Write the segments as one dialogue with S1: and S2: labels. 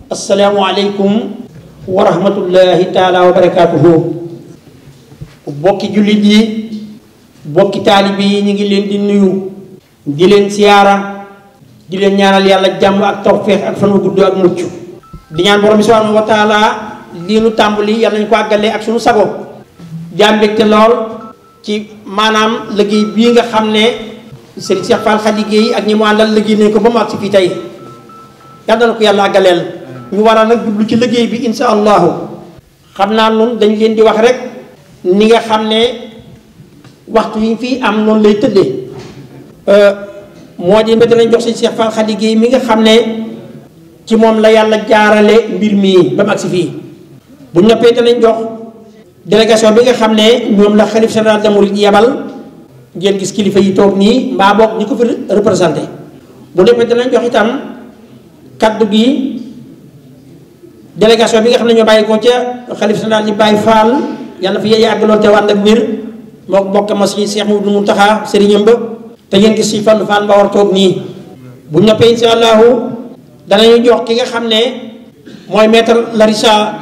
S1: asalaamualeykum wa rahmatullahi taala wa barakaatuhu. bokki jullit yi bokki taalibe yi ñu ngi leen di nuyu di leen siyaara di leen ñaanal yàlla jàmm ak tawfeex ak fan wu gudd ak mucc di ñaan borom bi subhanahu wa taala lii nu tàmbali yàlla nañu ko àggalee ak suñu sago jaam mbégte lool ci maanaam liggéey bii nga xam ne Serigne Cheikh Fall Khady Gueye ak ñi mu àndal liggéey nañ ko ba mu àgg si fii tey yàlla na ko yàlla àggaleel ñu war a nag jublu ci liggéey bi insha allahu xam naa nun dañ leen di wax rek ni nga xam ne waxtu yi fii am noonu lay tëddee moo di mbéte lañ jox Serigne Cheikh Fall Khady Gueye mi nga xam ne ci moom la yàlla jaarale mbir mii ba mu àgg si fii bu ñoppee te lañ jox délégation bi nga xam ne ñoom la xalif général des mourides yebal ngeen gis kilifa yi toog nii mbaa boog ñi ko fi représenté bu ñoppee te lañ jox itam kaddu gi délégation bi nga xam ne ñoo bàyyi ko ca xalif général di Baye Fall yàlla fi yàgg lool te ànd ak wér moo bokk ma si Cheikh Mouhamadou Mountakha sëriñam ba te ngeen gis si Fallou Fall Mbawar toog nii bu ñoppee insha allahu danañu jox ki nga xam ne mooy maître Larissa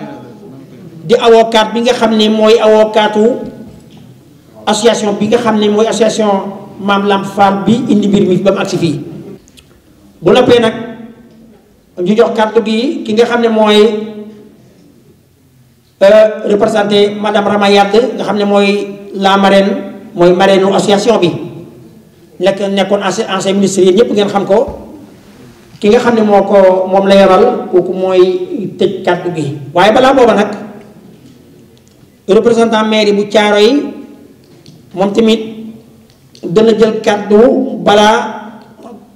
S1: di avocat bi nga xam ne mooy avocatu association bi nga xam ne mooy association Maam Lamp Fall bi indi mbir mi ba mu agsi fii bu noppee nag ñu jox kàddu gi ki nga xam ne mooy représenté madame Rama Yade nga xam ne mooy la marraine mooy marraine association bi nekkoon ancien ministre yi ñëpp ngeen xam ko ki nga xam ne moom la yebal kooku mooy tëj kàddu gi waaye balaa booba nag représentant mairie bu Thiaroye moom tamit dana jël kàddu balaa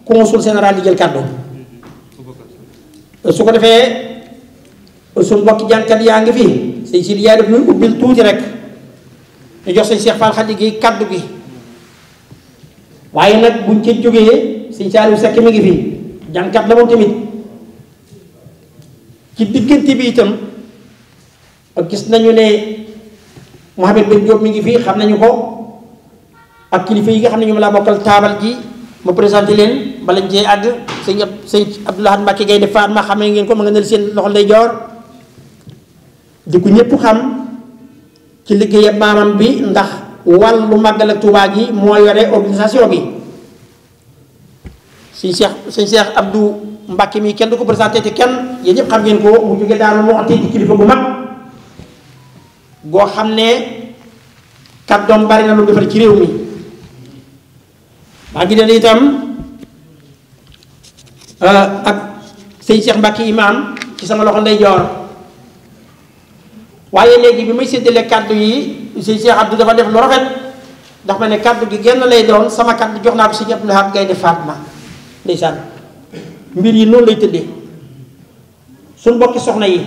S1: consul général di jël kàddu su ko defee suñ mbokki jànkat yaa ngi fi sëñ si yaay def ñuy ubbil tuuti rek ñu jox sëñ Cheikh Fall Khady Gueye kàddu gi waaye nag buñ ci jógee sëñ Saliou Seck mi ngi fi jànkat la moom tamit ci diggante bi itam gis nañu ne Mouhamed Ben Diop mi ngi fii xam nañu ko ak kilifa yi nga xam ne ñoom laa bokkal taabal ji ma présenté leen balañ cee àgg sëñ Abdoulaye Mbacke Gaynde Fatma xam ne ngeen ko ma nga nel seen loxo lay joor di ko ñëpp xam ci liggéeyam maamam bi ndax wàllu màggal ak Tuubaa gi moo yore organisation bi sëñ Cheikh Abdou Mbacke mi kenn du ko présenté te kenn yéen ñëpp xam ngeen ko mu jóge daal moo ati di kilifa bu mag goo xam ne kàddoom bari na lu defar ci réew mi maa ngi leen itam ak sëñ Cheikh Mbacke imam ci sama loxo ndeyjoor waaye léegi bi may séddale kàddu yi sëñ Cheikh Abdou dafa def lu rafet ndax ma ne kàddu gi genn lay doon sama kàddu jox naa ko sëñ Abdoulaye Gaynde Fatma ndeysaan mbir yi noonu lay tëddee suñ mbokki soxna yi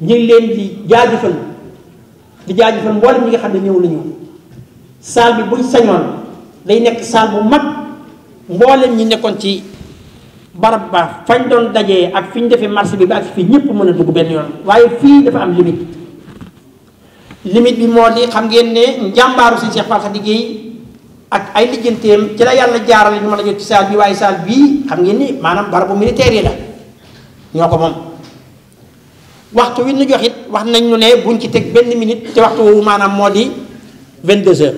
S1: ñu ngi leen di jaajëfal mboolem ñi nga xam ne ñëw nañu saal bi buñ sañoon day nekk saal bu mag mboolem ñi nekkoon ci barab ba fañ doon dajee ak fi ñu defee marché bi ba ak fii ñëpp mën a dugg benn yoon waaye fii dafa am limite bi moo di xam ngeen ne njàmbaaru si Cheikh Fall Khady Gueye ak ay lijjanteem ci la yàlla jaarale ñu mën a jot ci saal bi waaye saal bii xam ngeen ni maanaam barabu militaire yi la ñoo ko moom waxtu wi ñu jox it wax nañ ñu ne buñ ci teg benn minute te waxtu woowu maanaam moo di 22 heures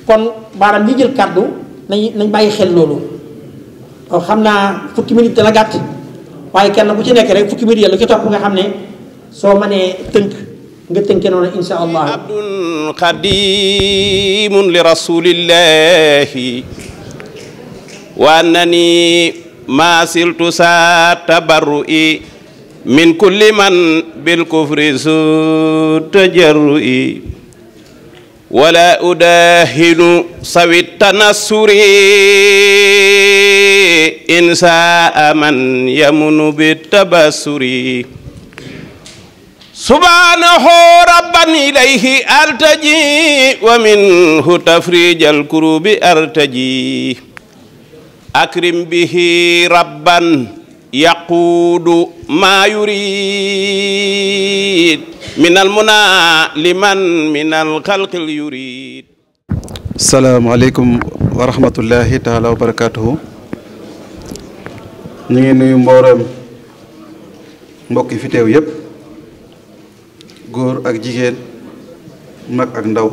S1: kon maanaam ñi jël kàddu nañ bàyyi xel loolu xam naa fukki minute dana gàtt waaye kenn ku ci nekk rek fukki minute yàlla ci topp nga xam ne soo mënee tënk nga tënkee noonu insha allah.
S2: abdun xadimun li rasulillahi wa annani ma siltu sa tabarru'i min kulli man bil kufri su tajarru'i wala udahinu sawi tanassuri insaa man yamunu bi tabassuri subhanahu rabban ilayhi artaji wa minhu tafrijal kurubi artaji akrim bihi rabban yaquudu maa yurid minal muna liman minal xalqil yurid.
S3: salaamaaleykum wa rahmatullahi taala wa barakaatuhu. ñu ngi nuyu mboolem mbokk yi fi teew yépp góor ak jigéen mag ak ndaw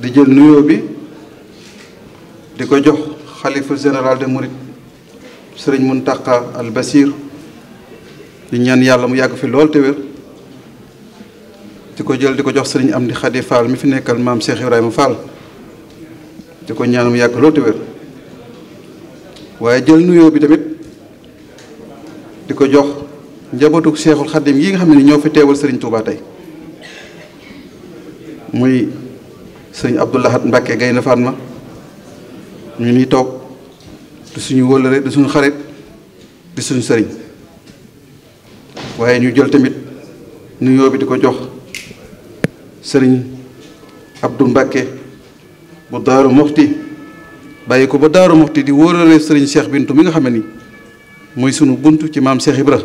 S3: di jël nuyoo bi di ko jox xalifa général de Mouride sëriñ Mountakha Al Basir di ñaan yàlla mu yàgg fi lool te wér di ko jël di ko jox sëriñ Amdi Khady Fall mi fi nekkal maam Cheikh Ibrahima Fall di ko ñaan mu yàgg lool te wér waaye jël nuyoo bi tamit di ko jox njabootu Cheikhul Khadim yi nga xam ne ni ñoo fi teewal sëriñ Touba tey muy sëriñ Abdou Lahad Mbacké Gaïndé Fatma ñu ni toog di suñu wëllëre di suñu xarit di suñu sëriñ waaye ñu jël tamit nuyoo bi di ko jox sëriñ Abdou Mbacké bu Daaru Muxti bàyyi ko ba Daaru Muxti di wóorale sëriñ Cheikh Bintu mi nga xam ne ni muy sunu bunt ci maam Cheikh Ibra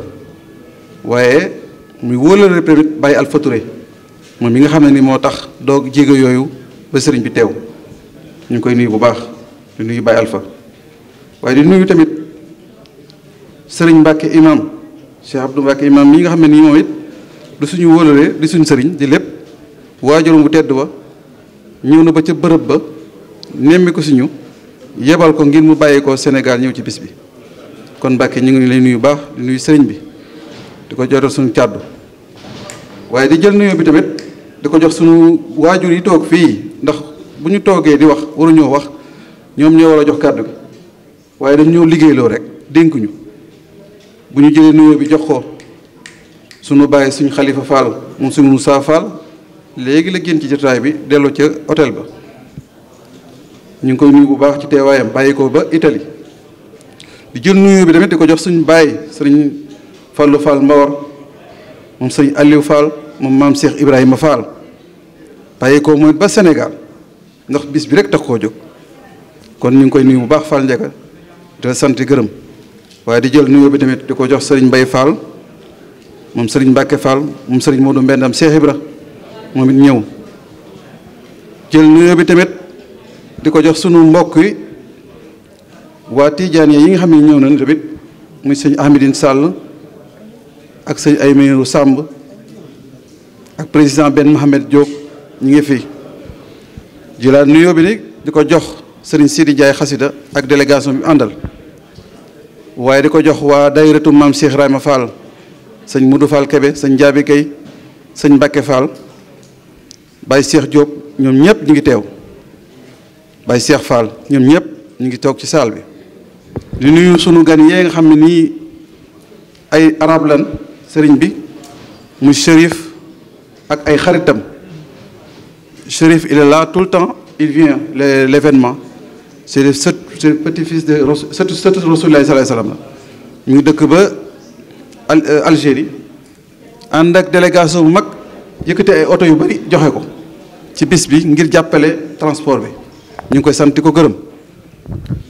S3: waaye muy wóorale tamit bàyyi Alpha Touré moom mi nga xam ne ni moo tax doog jéego yooyu ba sëriñ bi teew ñu ngi koy nuyu bu baax di nuyu bàyyi Alpha waaye di nuyu tamit sëriñ Mbacké imam Cheikh Abdou Mbacké imam mi nga xam ne nii moom it du suñu wóorale di suñu sëriñ di lépp waajuram bu tedd ba ñëw na ba ca bërëb ba nemmi ko suñu yebal ko ngir mu bàyyi ko Sénégal ñëw ci bis bi kon Mbacké ñu ngi lay nuyu baax di nuyu sëriñ bi di ko jotal suñu kàddu waaye di jël nuyoo bi tamit di ko jox suñu waajur yi toog fii ndax bu ñu toogee di wax waruñoo wax ñoom ñoo war a jox kàddu gi waaye dañ ñoo liggéeyloo rek dénkuñu bu ñu jëlee nuyoo bi jox ko suñu bàyyi suñu xalifa Fall moom suñu Moussa Fall léegi la génn ci jotaay bi delloo ca hôtel ba ñu ngi koy nuyu bu baax ci teewaayam bàyyi ko ba Italie di jël nuyoo bi tamit di ko jox suñu bàyyi sëriñ Fallou Fall Mbawar moom sëriñ Aliou Fall moom maam Cheikh Ibrahima Fall bàyyi ko mooy ba Sénégal ndax bis bi rek tax koo jóg kon ñu ngi koy nuyu bu baax Fall Ndiaga di sant gërëm waaye di jël nuyoo bi tamit di ko jox sëriñ Mbaye Fall moom sëriñ Mbacké Fall moom sëriñ Modou Mbendam Cheikh Ibra moom it ñëw jël nuyoo bi tamit di ko jox sunu mbokk yi waa Tidiane yi nga xam ne ñëw nañ tamit muy sëñ Ahmedine Sall ak sëñ Aymeru Samb ak président Ben Mohamed Diop ñu ngi fi jëlaat nuyoo bi ni di ko jox sëriñ Sidi Ndiaye xasida ak délégation bi àndal waaye di ko jox waa dayratu maam Cheikh Ibrahima Fall sëñ Modou Fall Kébé sëñ Jaabi Gueye sëñ Mbacké Fall Baye Cheikh Diop ñoom ñëpp ñu ngi teew Baye Cheikh Fall ñoom ñëpp ñu ngi toog ci saal bi di nuyu sunu gan yee nga xam ne nii ay arab lan sëriñ bi muy Chérif ak ay xaritam Chérif il est là tout le temps il vient l'événement c'est le petit-fils de sëtu Rasulullah sallallahu alayhi wasallam ñu ngi dëkk ba Algérie ànd ak délégation bu mag yëkkate ay oto yu bari joxe ko ci bis bi ngir jàppale transport bi ñu ngi koy sant ko gërëm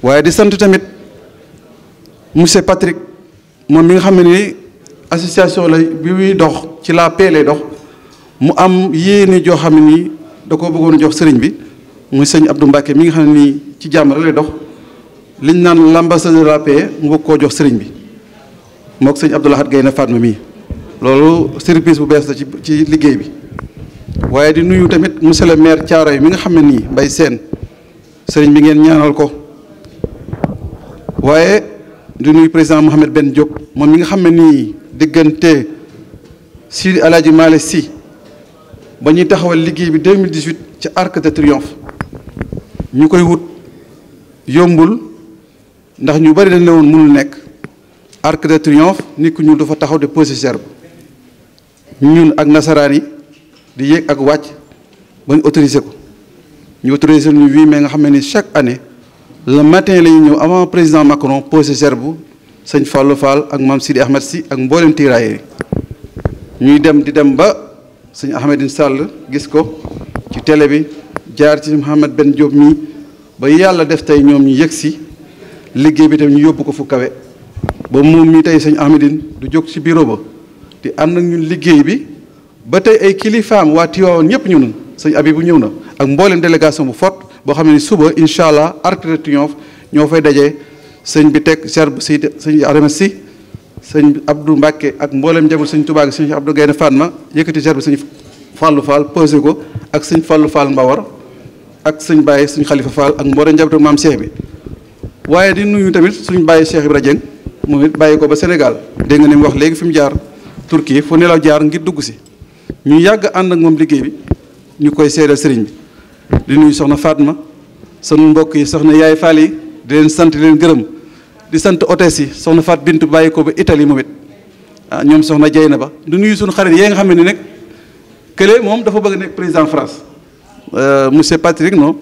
S3: waaye di sant tamit monsieur Patrick moom mi nga xam ne ni association la bi muy dox ci la paix lay dox mu am yéene joo xam ne nii da koo bëggoon jox sëriñ bi muy sëñ Abdou Mbacké mi nga xam ne nii ci jàmm rek lay dox liñ naan l'ambassadeur de la paix mu bëgg koo jox sëriñ bi mook sëñ Abdou Lahad Gaïndé Fatma mii loolu service bu bees la ci liggéey bi waaye di nuyu tamit monsieur le maire Thiaroye mi nga xam ne nii Mbaye Sène sëriñ bi ngeen ñaanal ko waaye di nuyu président Mohamed Ben Diop moom mi nga xam ne nii diggante Sidi Alaaji Malick Sy ba ñuy taxawal liggéey bi 2018 ci Arc de Triomphe ñu koy wut yombul ndax ñu bari dañ ne woon mënul nekk Arc de Triomphe nit ku ñuul dafa taxaw de poser serbe ñun ak nasaraan yi di yéeg ak wàcc ba ñu autorisé ko ñu autorisé ñu 8 mai nga xam ne ni chaque année le matin la ñuy ñëw avant président Macron poser serbe sëñ Fallou Fall ak maam Sidi Ahmed Sy ak mboolem tirailleurs yi ñuy dem di dem ba sëñ Ahmedine Sall gis ko ci télé bi jaar ci Mohamed Ben Diop mii ba yàlla def tey ñoom ñu yëg si liggéey bi tam ñu yóbbu ko fu kawe ba moom mii tey sëñ Ahmedine du jóg ci bureau ba di ànd ak ñun liggéey bi ba tey ay kilifaam waa Tiwaawan ñëpp ñëw nañ sëñ Abibou ñëw na ak mboolem délégation bu forte boo xam ne suba incha allah Arc de Triomphe ñoo fay dajee sëñ bi teg serbe si sëñ Adama si sëñ Abdou Mbacke ak mboolem njabul sëñ Touba ak sëñ Abdou Gaynde Fatma yëkkati ger bi sëñ Fallou Fall posé ko ak sëñ Fallou Fall Mbawar ak sëñ Baye sëñ Khalifa Fall ak mboolem njabootu maam Cheikh bi waaye di nuyu tamit suñ Baye Cheikh Ibra Dieng moom it bàyyi ko ba Sénégal dégg nga ni mu wax léegi fi mu jaar Turquie fu nelaw jaar ngir dugg si ñu yàgg ànd ak moom liggéey bi ñu koy seedal sëriñ bi di nuyu soxna Fatma sunu mbokk yi soxna Yaay Fall yi di leen sant di leen gërëm di sant hôtesse yi soxna Fat Bintu bàyyi ko ba Italie moom it ah ñoom soxna Jeyna ba du nuyu suñu xarit yee nga xam ne nag kële moom dafa bëgg nekk président France monsieur Patrick non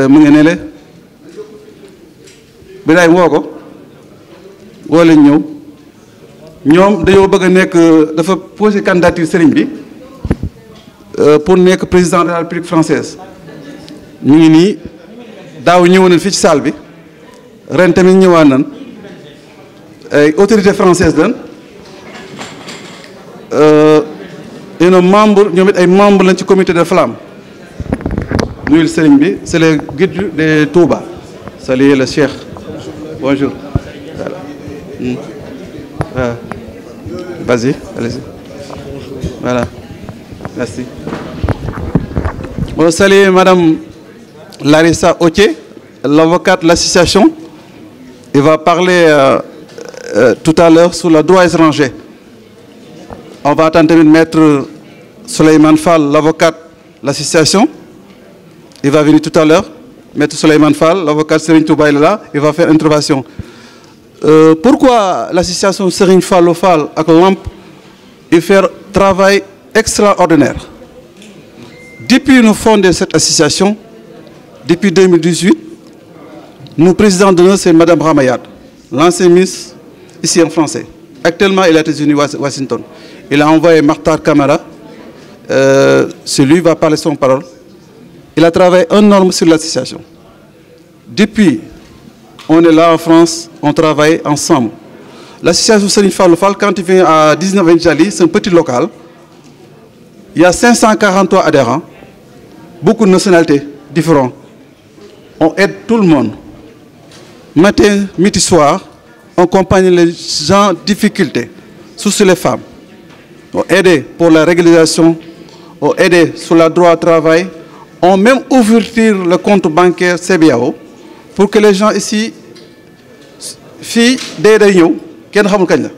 S3: mu ngi ne le bilaay woo ko woo leen ñëw ñoom dañoo bëgg a nekk dafa posé candidature sëriñ bi pour nekk président de la République française ñu ngi nii daaw ñëwoon nañ fii ci salle bi ren tamit ñëwaat nañ ay autorité française lañ yéen membre ñoom it ay membre lañ ci comité de flamme nuyul sëriñ bi c'est le guide de Touba saluez le cheikh bonjour voilà vas-y allez-y voilà merci on salue madame Larissa Otier, l'avocate de l'association. Il va parler tout à l'heure sur le droit étranger. On va attendre maître Souleymane Fall, l'avocate de l'association. Il va venir tout à l'heure. Maître Souleymane Fall, l'avocat Serigne Touba est là. Il va faire une intervention. Pourquoi l'association Serigne Fallou Fall avec LAMP il fait un travail extraordinaire. Depuis nous fondons cette association, depuis 2018, nous président de nous, c'est Mme Ramayad, l'ancienne ministre ici en français. Actuellement, il est aux États-Unis, Washington. Il a envoyé Martar Kamara. Celui va parler son parole. Il a travaillé énormément sur l'association. Depuis, on est là en France, on travaille ensemble. L'association Serigne Fallou Fall, quand il vient à 19 Jali, c'est un petit local. Il y a 543 adhérents, beaucoup de nationalités différentes. On aide tout le monde. Matin, midi, soir, on accompagne les gens en difficulté, surtout les femmes. On aide pour la régularisation, on aide sur le droit au travail, on même ouvrir le compte bancaire CBAO pour que les gens ici, filles, des réunions, kenn xamul kañ la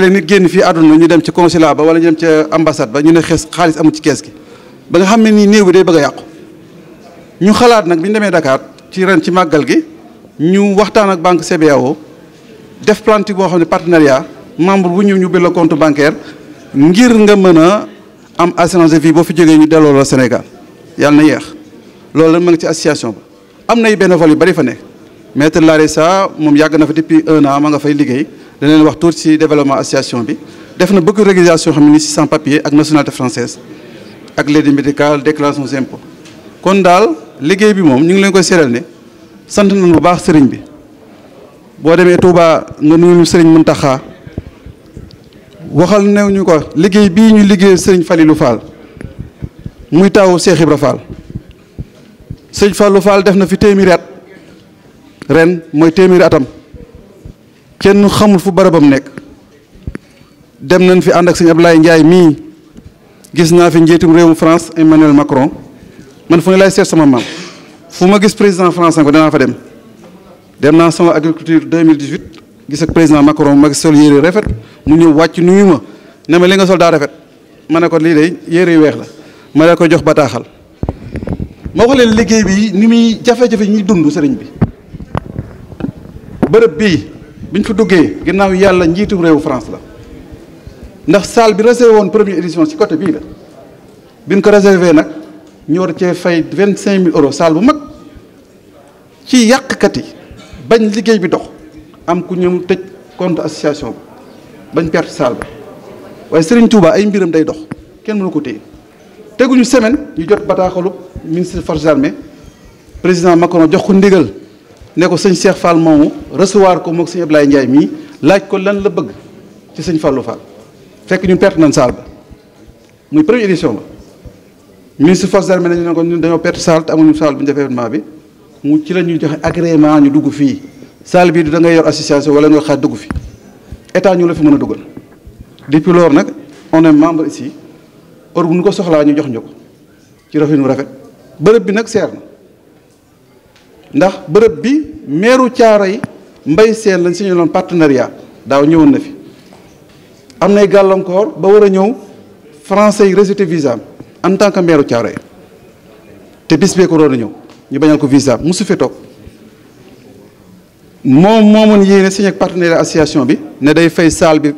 S3: léeg-léeg nit génn fii àdduna ñu dem ci consulat ba wala ñu dem ci ambassade ba ñu ne xaalis amul ci kees gi ba nga xam ne nii néew bi day bëgg a yàqu ñu xalaat nag bi ñu demee Dakar ci ren ci màggal gi ñu waxtaan ak banque CBAO def plantique boo xam ne partenariat membre bu ñëw ñu ubbi la compte bancaire ngir nga mën a am assurance de vie boo fi jógee ñu delloo la Sénégal yàlla na yeex loolu la ma ngi ci association ba am nay bénévole yu bari fa nekk. Maître Larissa moom yàgg na fa depuis 1 an ma nga fay liggéey dana leen wax tuuti ci développement association bi def na beaucoup de régulation xam ne ni si sans papier ak nationalité française ak l'aide médicale déclaration des impôts kon daal liggéey bi moom ñu ngi leen koy seeral ne sant nañu bu baax sëriñ bi boo demee Touba nga nuyu sëriñ Mountakha waxal new ñu ko liggéey bii ñu liggéey sëriñ Falilou Fall muy taw Cheikh Ibra Fall sëriñ Fallou Fall def na fi téeméeri at ren mooy téeméeri atam kenn xamul fu barabam nekk dem nañ fi ànd ak sëñ Abdoulaye Ndiaye mii gis naa fi njiitum réewum France Emmanuel Macron man fu ne lay seet sama maam fu ma gis président France ko danaa fa dem naa sama agriculture 2018 gis ak président Macron ma gis sol yére rafet mu ñëw wàcc nuyu ma ne ma li nga sol daa rafet ma ne ko lii de yére yu weex la ma la ko jox bataaxal ma wax leen liggéey bi ni muy jafe-jafe ñuy dund sëriñ bi bërëb bii biñ fa duggee ginnaaw yàlla njiitum réewu France la ndax salle bi réservé woon première édition ci côté bii la biñ ko réservé nag ñu war cee fay 25 000 euros salle bu mag ci yàqkat yi bañ liggéey bi dox am ku ñëw tëj compte association ba bañ perte salle ba waaye Serigne Touba ay mbiram day dox kenn mënu ko téye teguñu semaine ñu jot bataaxalu ministre des forces armées président Macron jox ko ndigal ne ko sëñ Cheikh Fall moomu recevoir ko moog sëñ Ablaye Ndiaye mii laaj ko lan la bëgg ci sëñ Fallou Fall fekk ñun perte nañ salle ba muy première édition ba ministre forces armées nañu ne ko ñun dañoo perte salle te amuñu salle bu ñu def événement bi mu ci la ñuy joxe agrément ñu dugg fii salle bii du da ngay yor association wala nga xaaj dugg fi état ñu la fi mën a dugal depuis loolu nag on est membre ici heure bu ñu ko soxlaa ñu jox ñu ko ci rafet nu rafet. bërëb bi nag seer na ndax bërëb bi meeru Thiaroye Mbaye Sène lañ signé loon partenariat daaw ñëwoon na fi am nay gàllankoor ba war a ñëw français yi rejeté visa en tant que meeru Thiaroye te bis bee ko doon a ñëw ñu bañal ko visa musu fi toog moom moomoon yéene signé ak partenariat association bi ne day fay salle bi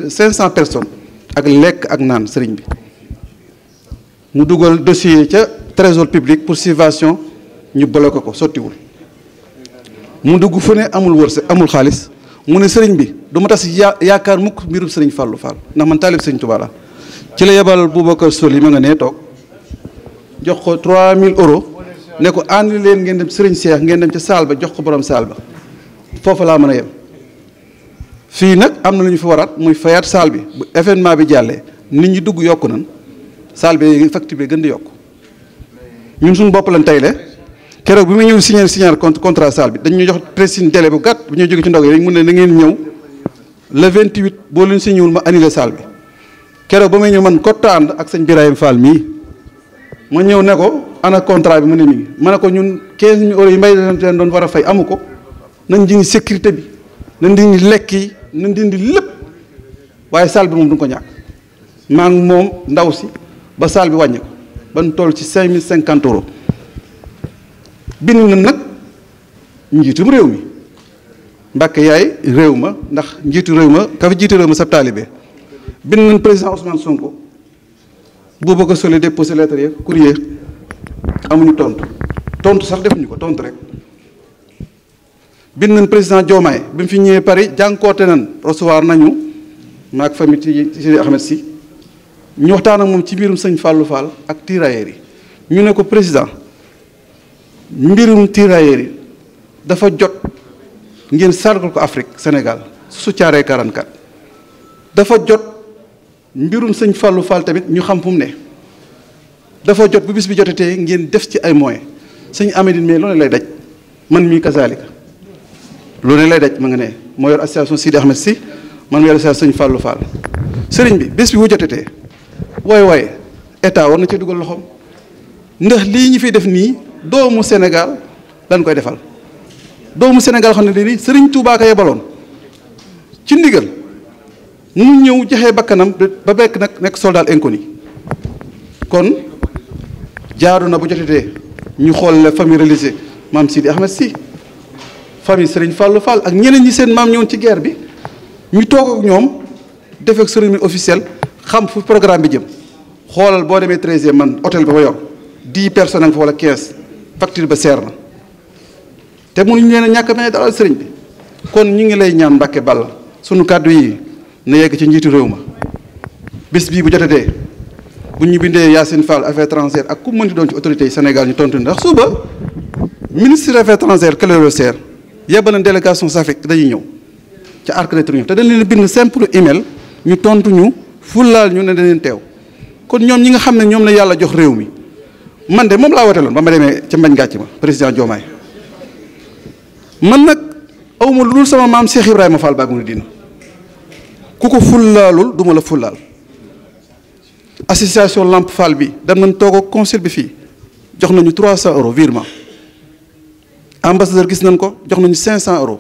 S3: 500 personnes ak lekk ak naan sëriñ bi mu dugal dossier ca trésor public pour subvention ñu bloqué ko sottiwul mu dugg fu ne amul wërsëg amul xaalis mu ne sëriñ bi du ma tas yaakaar mukk mbirum sëriñ Fallou Fall ndax man taalib sëriñ Touba la ci la yebal Boubacar Soli ma nga nee toog jox ko 3000 euros ne ko ànd leen ngeen dem sëriñ Cheikh ngeen dem ca saal ba jox ko borom saal ba foofu laa mën a yem. fii nag am na lu ñu fi waraat muy fayaat saal bi bu événement bi jàllee nit ñi dugg yokku nan saal bi facture bi gën di yokk ñun suñu bopp lañ tayle keroog bi muy ñëw signer contrat salle bi dañ ñu jox précis délai bu gàtt bu ñuy jóge ci ndog yi rek mun ne na ngeen ñëw le 28 boo leen signé wul ma annulé salle bi keroog ba may ñëw man kotta ànd ak sëñ Birahim Fall mii ma ñëw ne ko ana contrat bi mu ne mi ngi ma ne ko ñun 15000 euros yi mbay leen doon war a fay amu ko nañ dindi sécurité bi nañ dindi lekk yi nañ dindi lépp waaye salle bi moom du ko ñàkk maa ngi moom ndaw si ba salle bi wàññi ko ba nu toll ci 5050 euros bind na nag njiitum réew mi Mbàkke yaay réew ma ndax njiitu réew ma ka fi jiitu réew ma sab taalibe bind nañ président Ousmane Sonko Boubacar Soli déposé lettre yi courrier amuñu tontu sax defuñu ko tontu rek bind nañ président Diomaye bi mu fi ñëwee Paris jànkoote nañ recevoir nañu maag famille ci Ahmed Sy ñu waxtaan ak moom ci mbirum sëñ Fallou Fall ak tirailleurs yi ñu ne ko président mbirum tirailleurs yi dafa jot ngeen sargal ko Afrique Sénégal su Thiaroye 44 dafa jot mbirum sëñ Fallou Fall tamit ñu xam fu mu ne dafa jot bu bis bi jotetee ngeen def ci ay moyens sëñ Amadine mais loolu lay daj man mii kazaalika loolu lay daj ma nga ne moo yor association Sidi Ahmed Sy man yor association sëñ Fallou Fall sëriñ bi bés bi bu jotetee waaye état war na ci dugal loxoom ndax lii ñu fiy def nii doomu Sénégal dañ koy defal doomu Sénégal xam ne nii sëriñ Touba ka yebaloon ci ndigal mu ñëw joxe bakkanam ba bekk nag nekk soldat inconnu kon jaadu na bu jotetee ñu xool la famille religieuse maam Sidi Ahmed Sy famille Serigne Fallou Fall ak ñeneen ñi seen maam ñëwoon ci guerre bi ñu toog ak ñoom def ak cérémonie officielle xam fu programme bi jëm xoolal boo demee 13e man hôtel ba ma yor 10 personnes nga fa wala 15 facture ba seer na te mënuñu leen a ñàkk a dalal sëriñ bi kon ñu ngi lay ñaan Mbàkke Balla sunu kàddu yi na yegg ci njiitu réew ma bés bii bu jotatee bu ñu bindee Yacine Fall affaires étrangères ak ku mënti doon ci autorités yi Sénégal ñu tontu ndax suba ministre des affaires étrangères Clédor Sène yebal na délégation Afrique dañuy ñëw ca Arc de Triomphe te dañ leen bind simple email ñu tontu ñu fullaal ñu ne dañ leen teew kon ñoom ñi nga xam ne ñoom la yàlla jox réew mi man de moom laa woteeloon ba ma demee ca mbañ gàcc ma président Diomaye man nag awma lu dul sama maam Cheikh Ibrahima Fall Baabul Muridiina ku ko fullaalul duma la fullaal association Lamp Fall bi dem nañ toog ak conseil bi fii jox nañu 300 euros virement ambassadeur gis nañ ko jox nañu 500 euros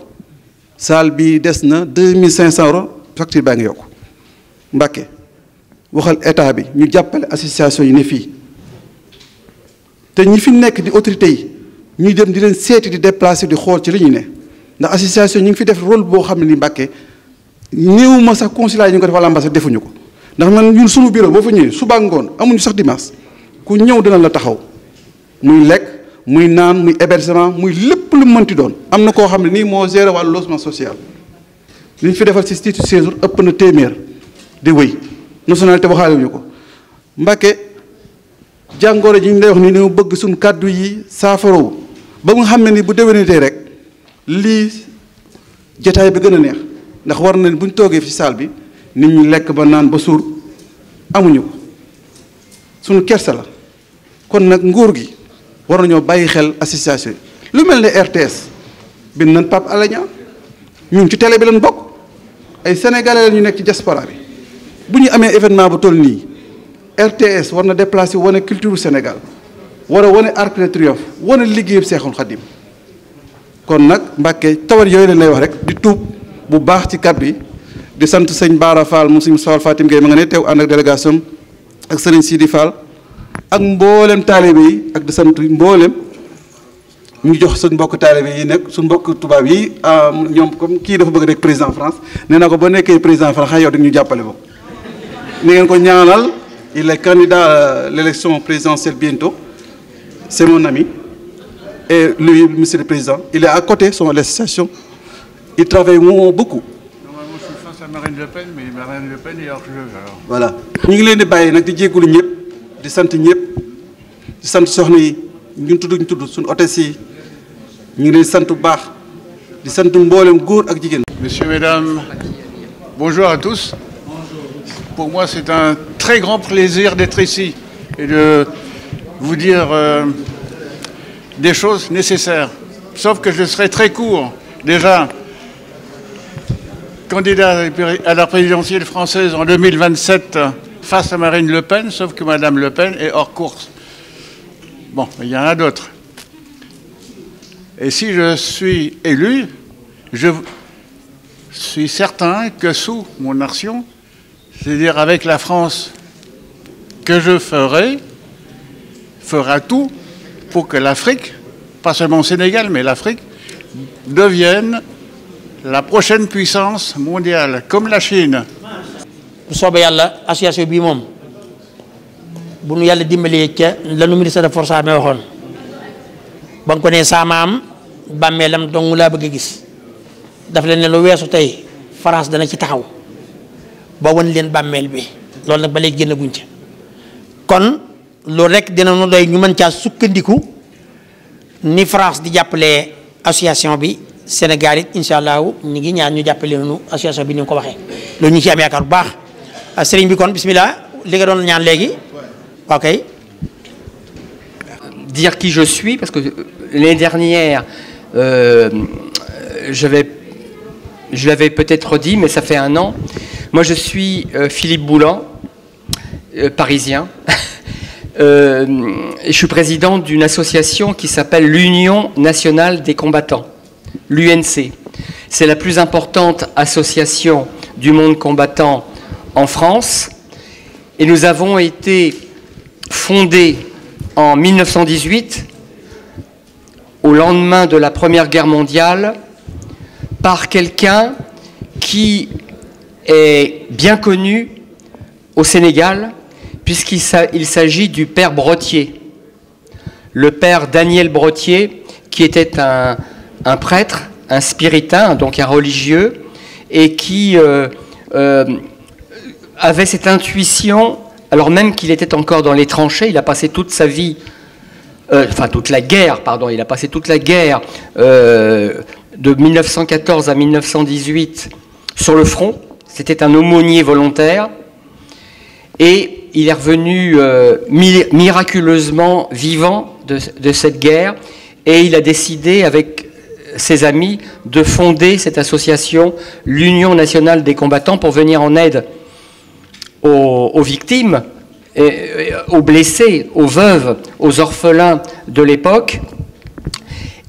S3: salle bi des na 2500 euros facture baa ngi yokku Mbàkke waxal état bi ñu jàppale association yi ne fii te ñi fi nekk di autorité yi ñuy dem di leen seeti di déplacer di xool ci li ñu ne ndax association ñi ngi fi def rôle boo xam ne ni Mbàkke néew ma sax consulat yi ñu ko def wala ambassade defuñu ko ndax man ñun suñu bureau boo fa ñëwee suba ngoon amuñu sax dimanche ku ñëw dina la taxaw muy lekk muy naan muy hébergement muy lépp lu mënti doon am na koo xam ne nii moo géré wàllu logement social li ñu fi defal ci titre séjour ëpp na téeméer di wéy nationalité waxaale wuñu ko Mbàkke jàngoro ji ñu lay wax ni dañoo bëgg suñu kàddu yi saafarawu ba nga xam ne ni bu déwénitee rek lii jotaay bi gën a neex ndax war na bu ñu toogee fi salle bi nit ñi lekk ba naan ba suur amuñu ko suñu kersa la kon nag nguur gi war nañoo bàyyi xel association yi lu mel ne RTS bind nañ Pape Alé Niang ñun ci télé bi lañ bokk ay sénégalais la ñu nekk ci diaspora bi bu ñu amee événement bu toll nii RTS war na déplacer wane culture Sénégal war a wane Arc de Triomphe wane liggéeyub Seexul Xadim kon nag Mbàkke tawar yooyu leen lay wax rek di tuub bu baax ci kàddu yi di sant sëñ Baara Fall mu sëñ Fall Fatim Gueye ma nga ne teew ànd ak délégation ak sëriñ Sidi Fall ak mboolem taalibe yi ak di sant mboolem ñu ngi jox suñ mbokk taalibe yi nekk suñ mbokk tubaab yi ñoom comme kii dafa bëgg nekk président France nee naa ko ba nekkee président France xëy yow di ñu jàppale ko ni ngeen ko ñaanal il est candidat à l'élection présidentielle bientôt c'est mon ami et lui monsieur le président il est à côté son association il travaille beaucoup.
S4: Normalement je suis face à Marine Le Pen mais Marine Le Pen est hors jeu alors.
S3: Voilà ñu ngi leen di bàyyi nag di jégalu ñëpp di sant ñëpp di sant soxna yi ñu tudd suñu hôtesse yi ñu ngi leen di sant bu baax di sant mboolem góor ak jigéen.
S4: Messieurs, mesdames, bonjour à tous. Pour moi, c'est un très grand plaisir d'être ici et de vous dire des choses nécessaires. Sauf que je serai très court. Déjà, candidat à la présidentielle française en 2027 face à Marine Le Pen, sauf que Madame Le Pen est hors course. Bon, il y en a d'autres. Et si je suis élu, je suis certain que sous mon action, c'est-à-dire avec la France que je fera tout pour que l'Afrique, pas seulement le Sénégal, mais l'Afrique, devienne la prochaine puissance mondiale, comme la Chine.
S1: bu soobee yàlla association bii moom bu nu yàlla dimbalee ca lanu ministre de force armée waxoon ba nga ko nee saa maam bàmmeelam dong laa bëgg a gis daf leen ne lu weesu tey France dana ci taxaw ba wan leen bàmmeel bi loolu nag ba léegi génn guñ ca kon loolu rek dina nu doy ñu mën caa sukkandiku ni France di jàppalee association bi Sénégal it incha allahu ñu ngi ñaan ñu jàppale nu association bi ni nga ko waxee loolu ñu ngi ci am yaakaar bu baax sëriñ bi kon bismillah li nga doon ñaan léegi ok.
S5: Dire qui je suis parce que l'année dernière je l'avais peut-être dit mais ça fait un an. Moi je suis Philippe Boulan, parisien. Et je suis président d'une association qui s'appelle l'Union nationale des combattants, l'UNC. C'est la plus importante association du monde combattant en France. Et nous avons été fondés en 1918, au lendemain de la Première Guerre mondiale, par quelqu'un qui est bien connu au Sénégal, puisqu'il s'agit du père Brottier. Le père Daniel Brottier, qui était un prêtre, un spiritain, donc un religieux, et qui avait cette intuition, alors même qu'il était encore dans les tranchées, il a passé toute sa vie, toute la guerre, pardon, il a passé toute la guerre de 1914 à 1918 sur le front, c'était un aumônier volontaire, et il est revenu miraculeusement vivant de cette guerre, et il a décidé avec ses amis de fonder cette association, l'Union nationale des combattants, pour venir en aide aux victimes, aux blessés, aux veuves, aux orphelins de l'époque.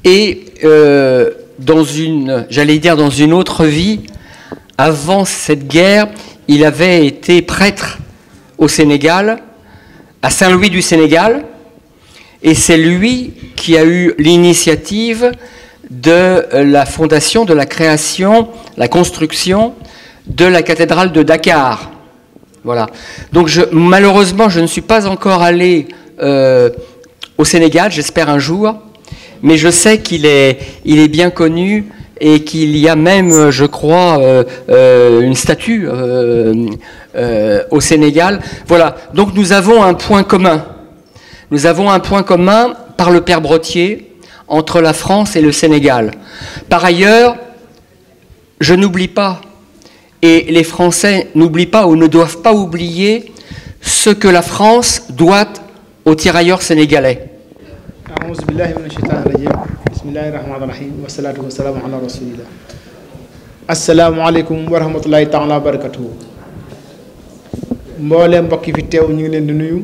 S5: Et dans une autre vie, avant cette guerre, il avait été prêtre au Sénégal, à Saint-Louis du Sénégal, et c'est lui qui a eu l'initiative de la fondation, de la création, la construction de la cathédrale de Dakar. Voilà. Donc malheureusement, je ne suis pas encore allé au Sénégal, j'espère un jour, mais je sais qu'il est bien connu et qu'il y a même, je crois, une statue au Sénégal. Voilà. Donc nous avons un point commun. Nous avons un point commun par le père Brottier entre la France et le Sénégal. Par ailleurs, je n'oublie pas, et les Français n'oublient pas ou ne doivent pas oublier ce que la France doit aux tirailleurs sénégalais.
S6: asalaamaaleykum wa rahmatulahi taala wa barakatuhu. mbooleem mbokk yi fi teew ñu ngi leen di nuyu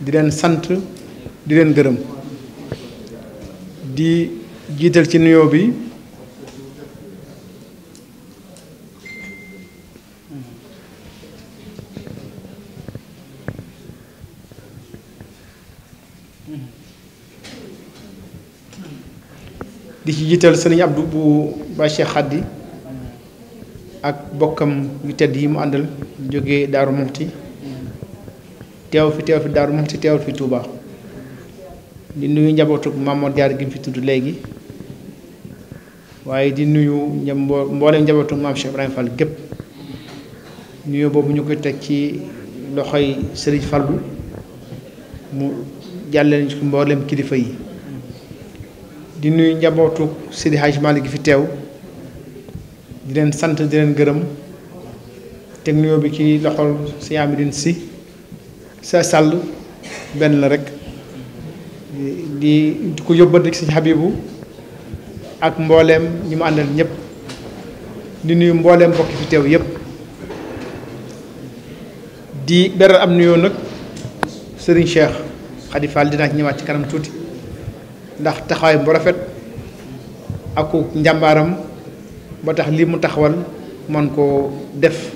S6: di leen sant di leen gërëm di jiital ci nuyoo bi sëriñ Abdou bu ba Cheikh Khady ak bokkam yu tedd yi mu àndal jógee Daaru Muxti teew fi Daaru Muxti teewul fi Touba di nuyu njabootu Mamour Diarra gi mu fi tudd léegi waaye di nuyu mbooleem njabootu Maam Cheikh Ibrahima Fall gépp nuyu boobu ñu koy teg ci loxoy sëriñ Fallu mu jàllale ci mbooleem kilifa yi di nuyu njabootu Seydi Hadj Malick gi fi teew di leen sant di leen gërëm teg nuyoo bi ci loxol Sëñ Amidine Si sa sàll benn la rek di ko yóbbante ci Sëñ Habibu ak mbooleem ñi mu àndal ñëpp di nuyu mbooleem mbokki fi teew yëpp di beral am nuyoo nag Serigne Cheikh Khady Fall dinaa ci ñëwaat ci kanam tuuti ndax taxawaay bu rafet ak njàmbaaram ba tax lii mu taxawal man koo def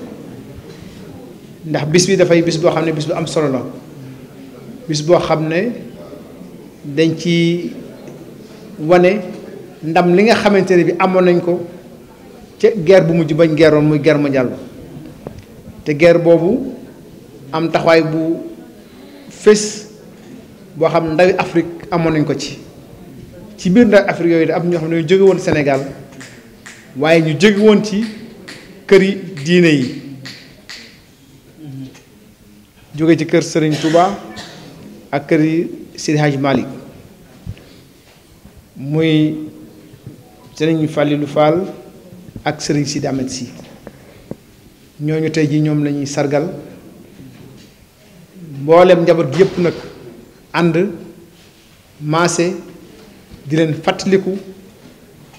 S6: ndax bis bi dafay bis boo xam ne bis bu am solo la bis boo xam ne dañ ci wane ndam li nga xamante ne bi amoon nañ ko ca guerre bu mujj bañ guerroon muy guerre mondiale te guerre boobu am taxawaay bu fés boo xam ne ndawi Afrique amoon nañ ko ci biir ndaw Afrique yooyu da am ñoo xam ne ñu jóge woon Sénégal waaye ñu jóge woon ci këri diine yi jóge ci kër Serigne Touba ak kër yi Seydi Hadj Malick muy Serigne Fallilou Fall ak Serigne Sidi Ahmed Sy ñooñu tey jii ñoom lañuy sargal mboolem njaboot gi yépp nag ànd maase di leen fàttaliku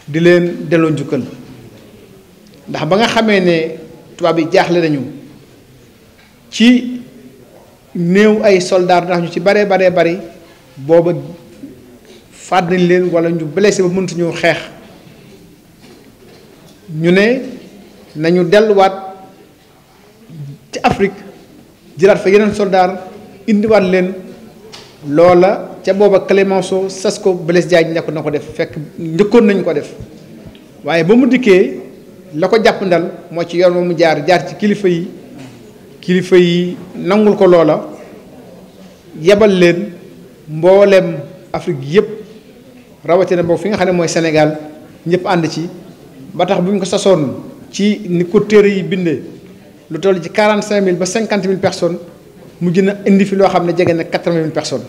S6: di leen delloo njukkal ndax ba nga xamee ne tubaab yi jaaxle nañu ci néew ay soldaar ndax ñu ci baree bari booba faat nañ leen wala ñu blessé ba mëntuñu xeex ñu ne nañu delluwaat ci Afrique jëlaat fa yeneen soldaar indiwaat leen loola ca booba Clémenceau sas ko Blaise Diagne nekk na ko def fekk njëkkoon nañu ko def waaye ba mu dikkee la ko jàpp ndal moo ci yoon mu jaar ci kilifa yi nangul ko loola yebal leen mbooleem Afrique yëpp rawatina boobu fi nga xam ne mooy Sénégal ñëpp ànd ci ba tax bu ñu ko sasoon ci ni ko téere yi bindee lu toll ci 45 000 ba 50 000 personnes mujj na indi fi loo xam ne jege na 80 000 personnes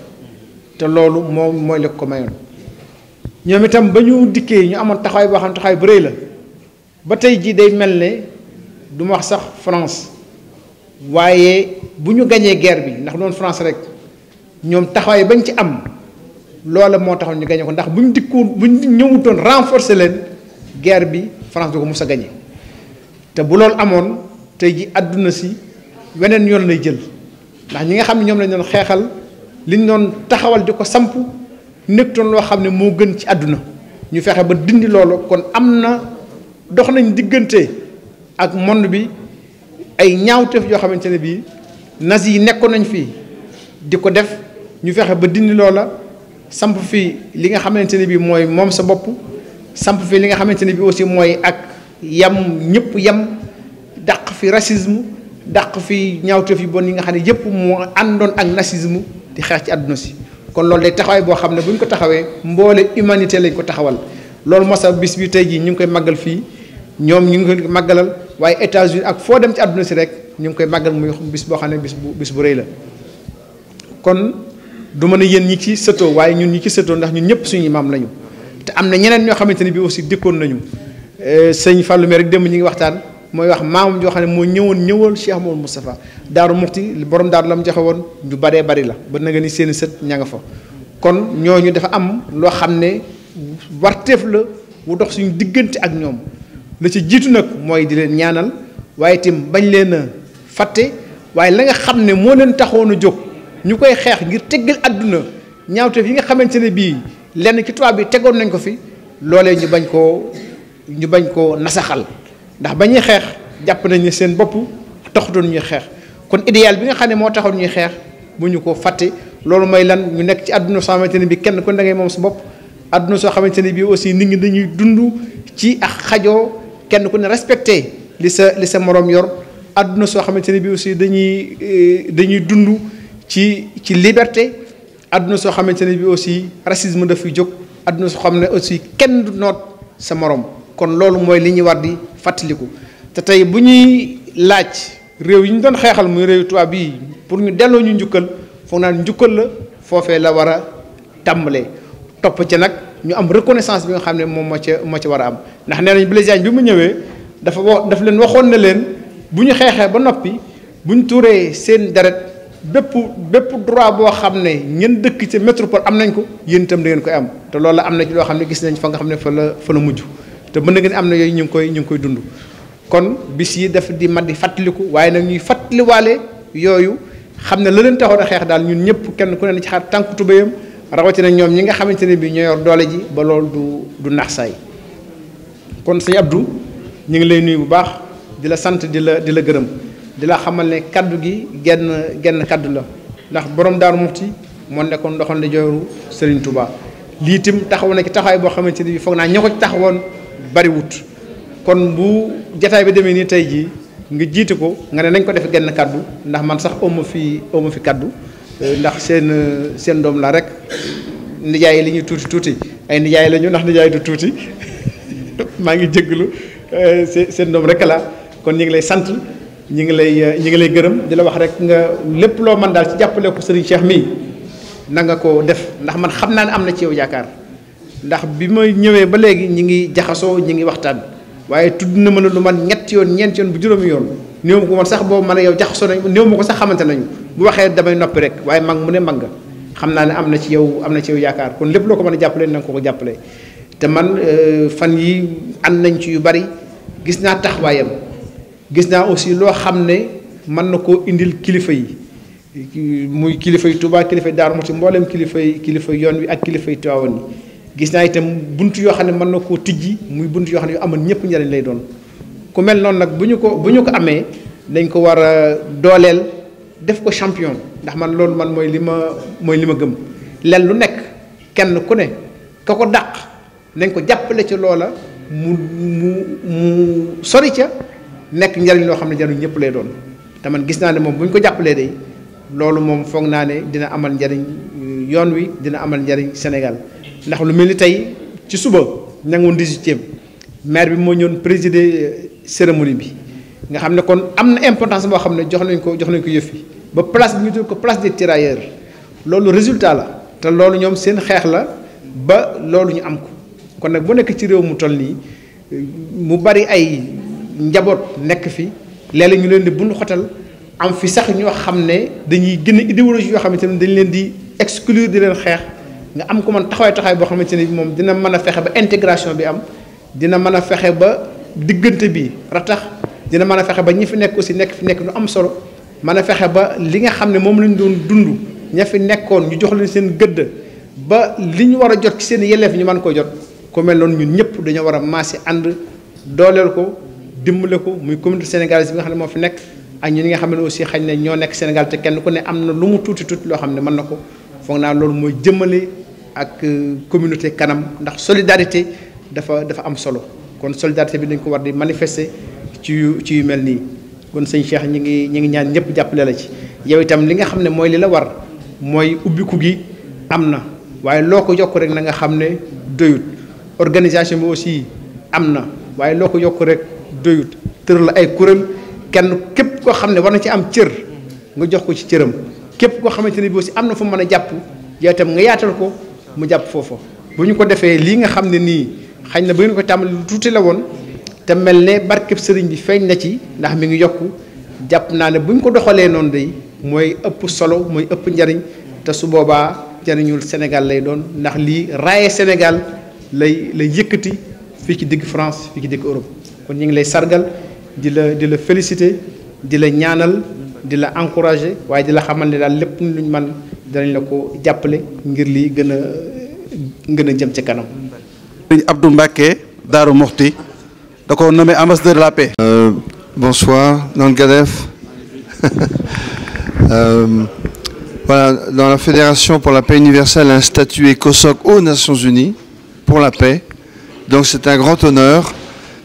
S6: te loolu moom mooy la ko mayoon ñoom itam ba ñu dikkee ñu amoon taxawaay boo xam ne taxawaay bu rëy la ba tey jii day mel ne du ma wax sax France waaye bu ñu gañee guerre bi ndax doon France rek ñoom taxawaay bañ ci am loola moo taxoon ñu gañe ko ndax bu ñu dikkoon bu ñu ñëwutoon renforcer leen guerre bi France du ko mus a gañe te bu loolu amoon tey ji àdduna si weneen yoon lay jël ndax ñi nga xam ne ñoom lañ doon xeexal liñ doon taxawal di ko samp nekkutoon loo xam ne moo gën ci àdduna ñu fexe ba dindi loolu kon am na dox nañ diggante ak monde bi ay ñaawteef yoo xamante ne bii nazi yi nekkoon nañ fii di ko def ñu fexe ba dindi loola samp fii li nga xamante ne bii mooy moom sa bopp samp fii li nga xamante ne bii aussi mooy ak yam ñëpp yam dàq fi racisme dàq fi ñaawteef yu bon yi nga xam ne yëpp moo àndoon ak nazisme di xeex ci àdduna si kon loolu day taxawaay boo xam ne bu ñu ko taxawee mboole humanité lañ ko taxawal loolu moo sax bis bi tey jii ñu ngi koy màggal fii ñoom ñu ngi koy màggalal waaye États-Unis ak foo dem ci àdduna si rek ñu ngi koy màggal muy bis boo xam ne bis bu rëy la kon du mën a yéen ñi ci sëtoo waaye ñun ñi ci sëtoo ndax ñun ñëpp suñu maam lañu te am na ñeneen ñoo xamante ne bii aussi dëkkoon nañu sëñ Fallou mi rek démb ñi ngi waxtaan mooy wax maamam joo xam ne moo ñëwal Cheikh Mouhamadou Moustapha Daaru Muxti borom daaru la mu joxe woon ñu baree bari la ba na nga ni seeni sët ña nga fa kon ñooñu dafa am loo xam ne warteef la wu dox suñu diggante ak ñoom la ci jiitu nag mooy di leen ñaanal waaye itam bañ leen a fàtte waaye la nga xam ne moo leen taxoon a jóg ñu koy xeex ngir teggal àdduna ñaawteef yi nga xamante ne bii lenn ci tubaab bi tegoon nañ ko fi loolee ñu bañ koo nasaxal ndax ba ñuy xeex jàpp nañ ne seen bopp taxutoon ñuy xeex kon idéal bi nga xam ne moo taxoon ñuy xeex bu ñu ko fàtte loolu mooy lan ñu nekk ci àdduna soo xamante ne bii kenn ku ne da ngay moom sa bopp àdduna soo xamante ne bii aussi nit ñi dañuy dund ci ak xajoo kenn ku ne respecté li sa moroom yor àdduna soo xamante ne bii aussi dañuy dund ci liberté àdduna soo xamante ne bii aussi racisme daf fi jóg àdduna soo xam ne aussi kenn du noot sa moroom kon loolu mooy li ñuy war di fàttaliku te tey bu ñuy laaj réew yi ñu doon xeexal muy réew tubaab yi pour ñu delloo ñu njukkal foog naa njukkal la foofee la war a tàmbalee topp ci nag ñu am reconnaissance bi nga xam ne moom moo ca war a am ndax nee nañ Blaise Diagne bi mu ñëwee daf leen waxoon ne leen bu ñu xeexee ba noppi bu ñu tuuree seen deret bépp droit boo xam ne ñen dëkk ci métropole am nañ ko yéen itam da ngeen koy am te loolu am na ci loo xam ne gis nañ fa nga xam ne fa la mujj te mën na ngeen am na yooyu ñu ngi koy dund kon bis yi daf di mat di fàttaliku waaye nag ñuy fàttaliwaale yooyu xam ne la leen taxoon a xeex daal ñun ñëpp kenn ku ne ci xaar tànku tubéyam rawatina ñoom ñi nga xamante ne bii ñoo yor doole ji ba loolu du nax saay kon sëñ Abdou ñu ngi lay nuyu bu baax di la sant di la gërëm di la xamal ne kaddu gi genn kaddu la ndax borom Daaru Muxti moo nekkoon ndoxal la jooru Serigne Touba lii itam taxaw na ci taxawaay boo xamante ne bii foog naa ñoo ko ci taxawoon bari wut kon bu jataay bi demee nii tey jii nga jiite ko nga ne nañ ko def genn kaddu ndax man sax oma fi kaddu ndax seen doom la rek nijaay yi li ñuy tuuti ay nijaay la ñu ndax nijaay du tuuti maa ngi jégalu seen doom rek la kon ñu ngi lay sant ñu ngi lay gërëm di la wax rek nga lépp loo mën daal ci jàppale ko Serigne Cheikh mii na nga ko def ndax man xam naa ne am na ci yow yaakaar ndax bi ma ñëwee ba léegi ñi ngi jaxasoo ñi ngi waxtaan waaye tudd na ma ne lu man ñetti yoon ñeenti yoon bu juróomi yoon néew ma ko man sax boobu man yow jaxasoo nañ néew ma ko sax xamante nañu bu waxee damay noppi rek waaye mag mu ne mag nga xam naa ne am na ci yow yaakaar kon lépp loo ko mën a jàppale na nga ko jàppale te man fan yi ànd nañ ci yu bari gis naa taxawaayam gis naa aussi loo xam ne mën na koo indil kilifa yi muy kilifa yi Touba kilifa yi Darou Mouhty mboolem kilifa yoon wi ak kilifa yi Tivaouane yi gis naa itam bunt yoo xam ne mën na koo tijji muy bunt yoo xam ne yu amoon ñëpp njariñ lay doon ku mel noonu nag bu ñu ko amee dañ ko war a dooleel def ko champion ndax man loolu man mooy li ma gëm len lu nekk kenn ku ne ka ko dàq nañ ko jàppale ci loola mu sori ca nekk njariñ loo xam ne njariñ ñëpp lay doon te man gis naa ne moom bu ñu ko jàppalee day loolu moom foog naa ne dina amal njariñ yoon wi dina amal njariñ Sénégal ndax lu mel ni tey ci suba ñangoon 18e maire bi moo ñëwoon présider cérémonie bi nga xam ne kon am na importance boo xam ne jox nañ ko yëf yi ba place bi ñu tudd ko place des tirailleurs loolu résultat la te loolu ñoom seen xeex la ba loolu ñu am ko kon nag bu nekk ci réew mu toll nii mu bari ay njaboot nekk fi léeg-léeg ñu leen di bund xotal am fi sax ñoo xam ne dañuy gën a idéologie yoo xamante ne dañ leen di exclure di leen xeex nga am ko man taxawaay boo xamante ne moom dina mën a fexe ba intégration bi am dina mën a fexe ba diggante bi ratax dina mën a fexe ba ñi fi nekk aussi nekk lu am solo mën a fexe ba li nga xam ne moom lañ doon dund ña fi nekkoon ñu jox leen seen gëdd ba li ñu war a jot ci seen yelleef ñu mën koo jot ku mel noonu ñun ñëpp dañoo war a maase ànd dooleel ko dimbale ko muy communauté sénégalaise bi nga xam ne moo fi nekk ak ñi nga xam ne aussi xañ ne ñoo nekk Sénégal te kenn ku ne am na lu mu tuuti loo xam ne mën na ko foog naa loolu mooy jëmale ak communauté kanam ndax solidarité dafa am solo kon solidarité bi dañ ko war di manifester ci yu mel nii kon sëñ Cheikh ñi ngi ñaan ñëpp jàppale la ci yow itam li nga xam ne mooy li la war mooy ubbiku gi am na waaye loo ko yokk rek na nga xam ne doyut organisation bi aussi am na waaye loo ko yokk rek doyut tëral la ay kuréel kenn képp koo xam ne war na ci am cër nga jox ko ci cëram képp koo xamante ne bi aussi am na fu mën a jàpp yow itam nga yaatal ko mu jàpp foofa bu ñu ko defee lii nga xam ne nii xañ na ba ngeen ko tàmbali lu tuuti la woon te mel ne barkeb sëriñ bi feeñ na ci ndax mi ngi yokku jàpp naa ne bu ñu ko doxalee noonu day mooy ëpp solo mooy ëpp njariñ te su boobaa njariñul Sénégal lay doon ndax lii raaye Sénégal lay yëkkati fii ci digg France fii ci digg Europe kon ñu ngi lay sargal di la féliciter di la ñaanal di la encourager waaye di la xamal ne daal lépp luñ man danañ la ko jàppale ngir lii gën a jëm ci kanam.
S3: Serigne Abdou Mbacké Darou Mouhty da ko nommé ambassadeur de la paix.
S7: Bonsoir, dans le GADEF. Voilà, dans la Fédération pour la paix universelle, un statut ECOSOC aux Nations Unies pour la paix. Donc c'est un grand honneur,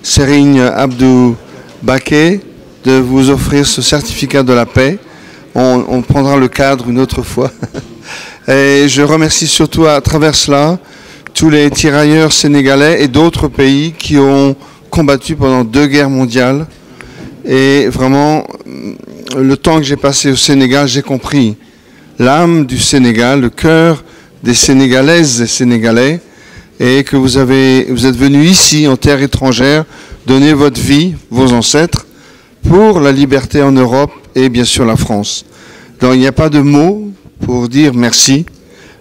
S7: Serigne Abdou Mbacké, de vous offrir ce certificat de la paix. On prendra le cadre une autre fois. Et je remercie surtout à travers cela tous les tirailleurs sénégalais et d'autres pays qui ont combattu pendant 2 guerres mondiales. Et vraiment, le temps que j'ai passé au Sénégal, j'ai compris l'âme du Sénégal, le cœur des Sénégalaises et Sénégalais, et que vous êtes venus ici, en terre étrangère, donner votre vie, vos ancêtres, pour la liberté en Europe et bien sûr la France. Donc il n'y a pas de mots pour dire merci,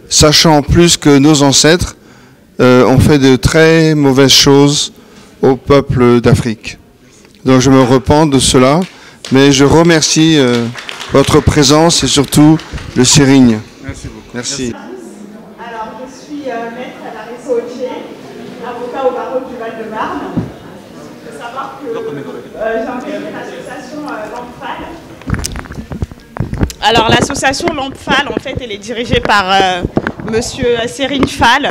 S7: sachant en plus que nos ancêtres ont fait de très mauvaises choses au peuple d'Afrique. Donc je me repens de cela, mais je remercie votre présence et surtout le Serigne.
S3: Merci beaucoup.
S7: Merci.
S8: Alors, je suis maître Larissa Ogier, avocat au barreau du Val-de-Marne. Il faut savoir que j'ai intégré l'association Lampfal. Alors, l'association Lampfal, en fait, elle est dirigée par monsieur Serigne Fall.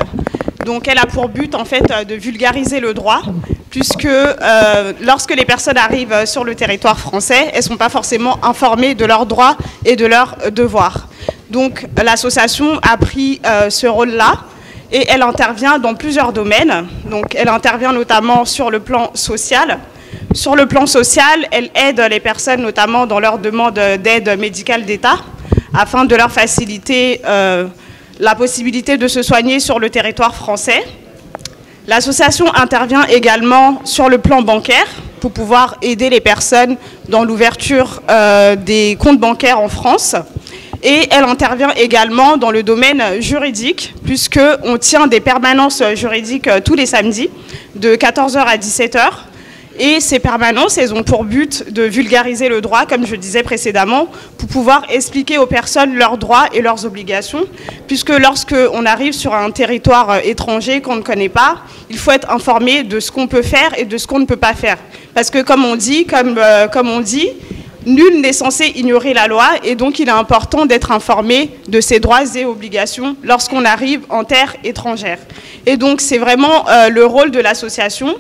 S8: Donc, elle a pour but, en fait, de vulgariser le droit, puisque lorsque les personnes arrivent sur le territoire français, elles ne sont pas forcément informées de leurs droits et de leurs devoirs. Donc l'association a pris ce rôle-là et elle intervient dans plusieurs domaines. Donc elle intervient notamment sur le plan social. Sur le plan social, elle aide les personnes notamment dans leur demande d'aide médicale d'État afin de leur faciliter la possibilité de se soigner sur le territoire français. L'association intervient également sur le plan bancaire pour pouvoir aider les personnes dans l'ouverture des comptes bancaires en France. Et elle intervient également dans le domaine juridique, puisqu'on tient des permanences juridiques tous les samedis, de 14h à 17h. Et ces permanences, elles ont pour but de vulgariser le droit, comme je disais précédemment, pour pouvoir expliquer aux personnes leurs droits et leurs obligations, puisque lorsqu'on arrive sur un territoire étranger qu'on ne connaît pas, il faut être informé de ce qu'on peut faire et de ce qu'on ne peut pas faire. Parce que comme on dit, nul n'est censé ignorer la loi et donc il est important d'être informé de ses droits et obligations lorsqu'on arrive en terre étrangère. Et donc c'est vraiment le rôle de l'association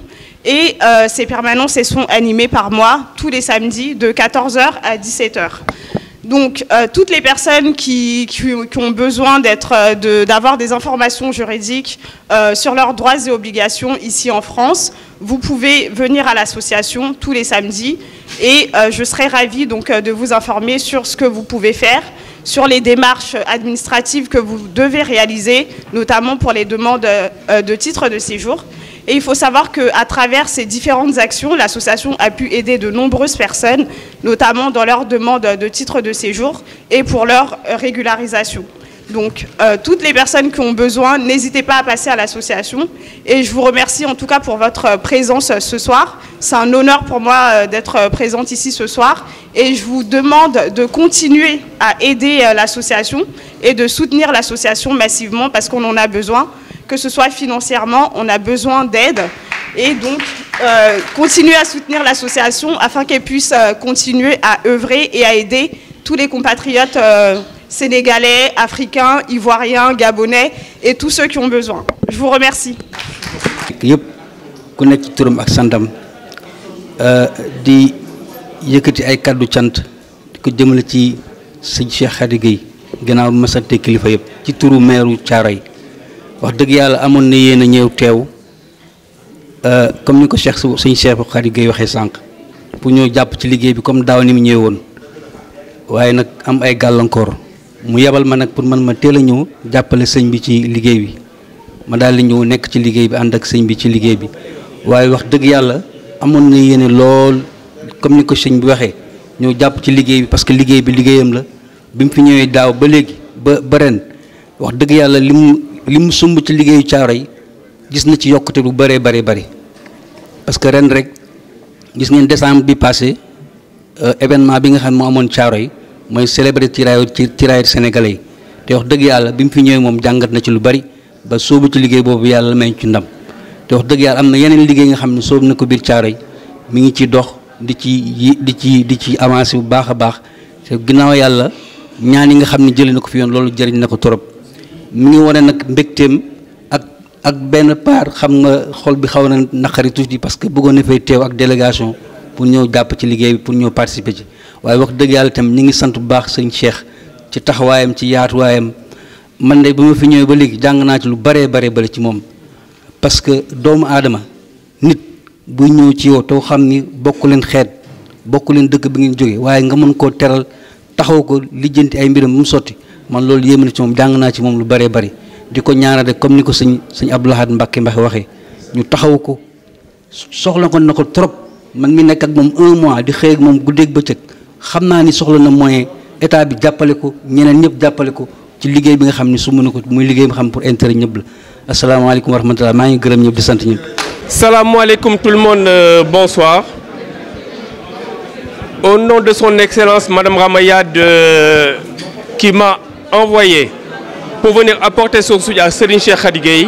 S8: et ces permanences elles sont animées par moi tous les samedis de 14h à 17h. Donc toutes les personnes qui ont besoin d'avoir des informations juridiques sur leurs droits et obligations ici en France, vous pouvez venir à l'association tous les samedis et je serai ravie donc de vous informer sur ce que vous pouvez faire, sur les démarches administratives que vous devez réaliser, notamment pour les demandes de titres de séjour. Et il faut savoir qu'à travers ces différentes actions, l'association a pu aider de nombreuses personnes, notamment dans leur demande de titres de séjour et pour leur régularisation. Donc, toutes les personnes qui ont besoin, n'hésitez pas à passer à l'association. Et je vous remercie en tout cas pour votre présence ce soir. C'est un honneur pour moi d'être présente ici ce soir. Et je vous demande de continuer à aider l'association et de soutenir l'association massivement parce qu'on en a besoin. Que ce soit financièrement, on a besoin d'aide. Et donc, continuer à soutenir l'association afin qu'elle puisse continuer à œuvrer et à aider tous les compatriotes sénégalais, africains, ivoiriens, gabonais et tous ceux qui ont besoin. Je vous remercie.
S9: yëpp ku nekk ci turam ak santam di yëkkati ay kàddu cant di ko jëmale ci sëñ Cheikh Khady Gueye gannaaw ma sante kilifa yëpp ci turu meeru Thiaroye wax dëgg yàlla amoon na yéen a ñëw teew comme ni ko sëñ Cheikh Khady Gueye waxee sànq pour ñëw jàpp ci liggéey bi comme daaw ni mu ñëwee woon waaye nag am ay gàllankoor mu yebal ma nag pour man ma teel a ñëw jàppale sëñ bi ci liggéey bi ma daal di ñëw nekk ci liggéey bi ànd ak sëñ bi ci liggéey bi waaye wax dëgg yàlla amoon na yéene lool comme ni ko sëñ bi waxee ñëw jàpp ci liggéey bi parce que liggéey bi liggéeyam la bi mu fi ñëwee daaw ba léegi ba ren wax dëgg yàlla li mu sumb ci liggéeyu Thiaroye gis na ci yokkute lu bëree bëri parce que ren rek gis ngeen décembre bi passé événement bi nga xam ne moo amoon Thiaroye mooy célébrer tirailleurs sénégalais yi te wax dëgg yàlla bi mu fi ñëwee moom jàngat na ci lu bari ba sóobu ci liggéey boobu yàlla may ci ndam te wax dëgg yàlla am na yeneen liggéey nga xam ne sóobu na ko biir Thiaroye mi ngi ci dox di ci avancé bu baax a baax te ginnaaw yàlla ñaan yi nga xam ne jëlee na ko fi yoon loolu jëriñ na ko trop mi ngi wane nag mbégteem ak benn part xam nga xol bi xaw na naqari tuuti parce que bëggoon na fay teew ak délégation pour ñëw jàpp ci liggéey bi pour ñëw participer ci waaye wax dëgg yàlla itam ñi ngi sant bu baax sëñ Cheikh ci taxawaayam ci yaatuwaayam man de ba ma fi ñëwee ba léegi jàng naa ci lu baree bare ci moom parce que doomu aadama nit buy ñëw ci yow taw xam ni bokk leen xeet bokk leen dëkk bi ngeen jógee waaye nga mën koo teral taxaw ko lijjanti ay mbiram mu sotti man loolu yéeme na ci moom jàng naa ci moom lu baree bari di ko ñaanal rek comme ni ko sëñ Abdou Lahad Mbacké waxee ñu taxaw ko soxla ko na ko trop man mi nekk ak moom 1 mois di xëy ak moom guddeeg bëccëg xam naa ni soxla na moyen état bi jàppale ko ñeneen ñëpp jàppale ko ci liggéey bi nga xam ne su mën ko muy liggéey bi nga xam pour intérêt ñëpp la asalaamaaleykum wa rahmatulah maa ngi gërëm ñëpp di sant ñëpp.
S10: Salaamaaleykum tout le monde, bonsoir. Au nom de son Excellence Madame Ramayad qui m'a envoyé pour venir apporter son soutien à Serigne Cheikh Khady Gueye,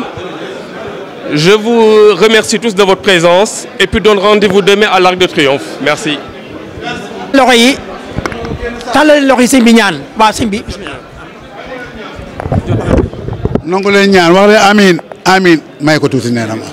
S10: je vous remercie tous de votre présence et puis donne rendez-vous demain à l'Arc de Triomphe. Merci.
S1: loxo yi tàllal loxo yi sëñ bi ñaan waa sëñ bi bismillah.
S11: nangu leen ñaan wax leen amiin amiin may ko tuuti nee na ma.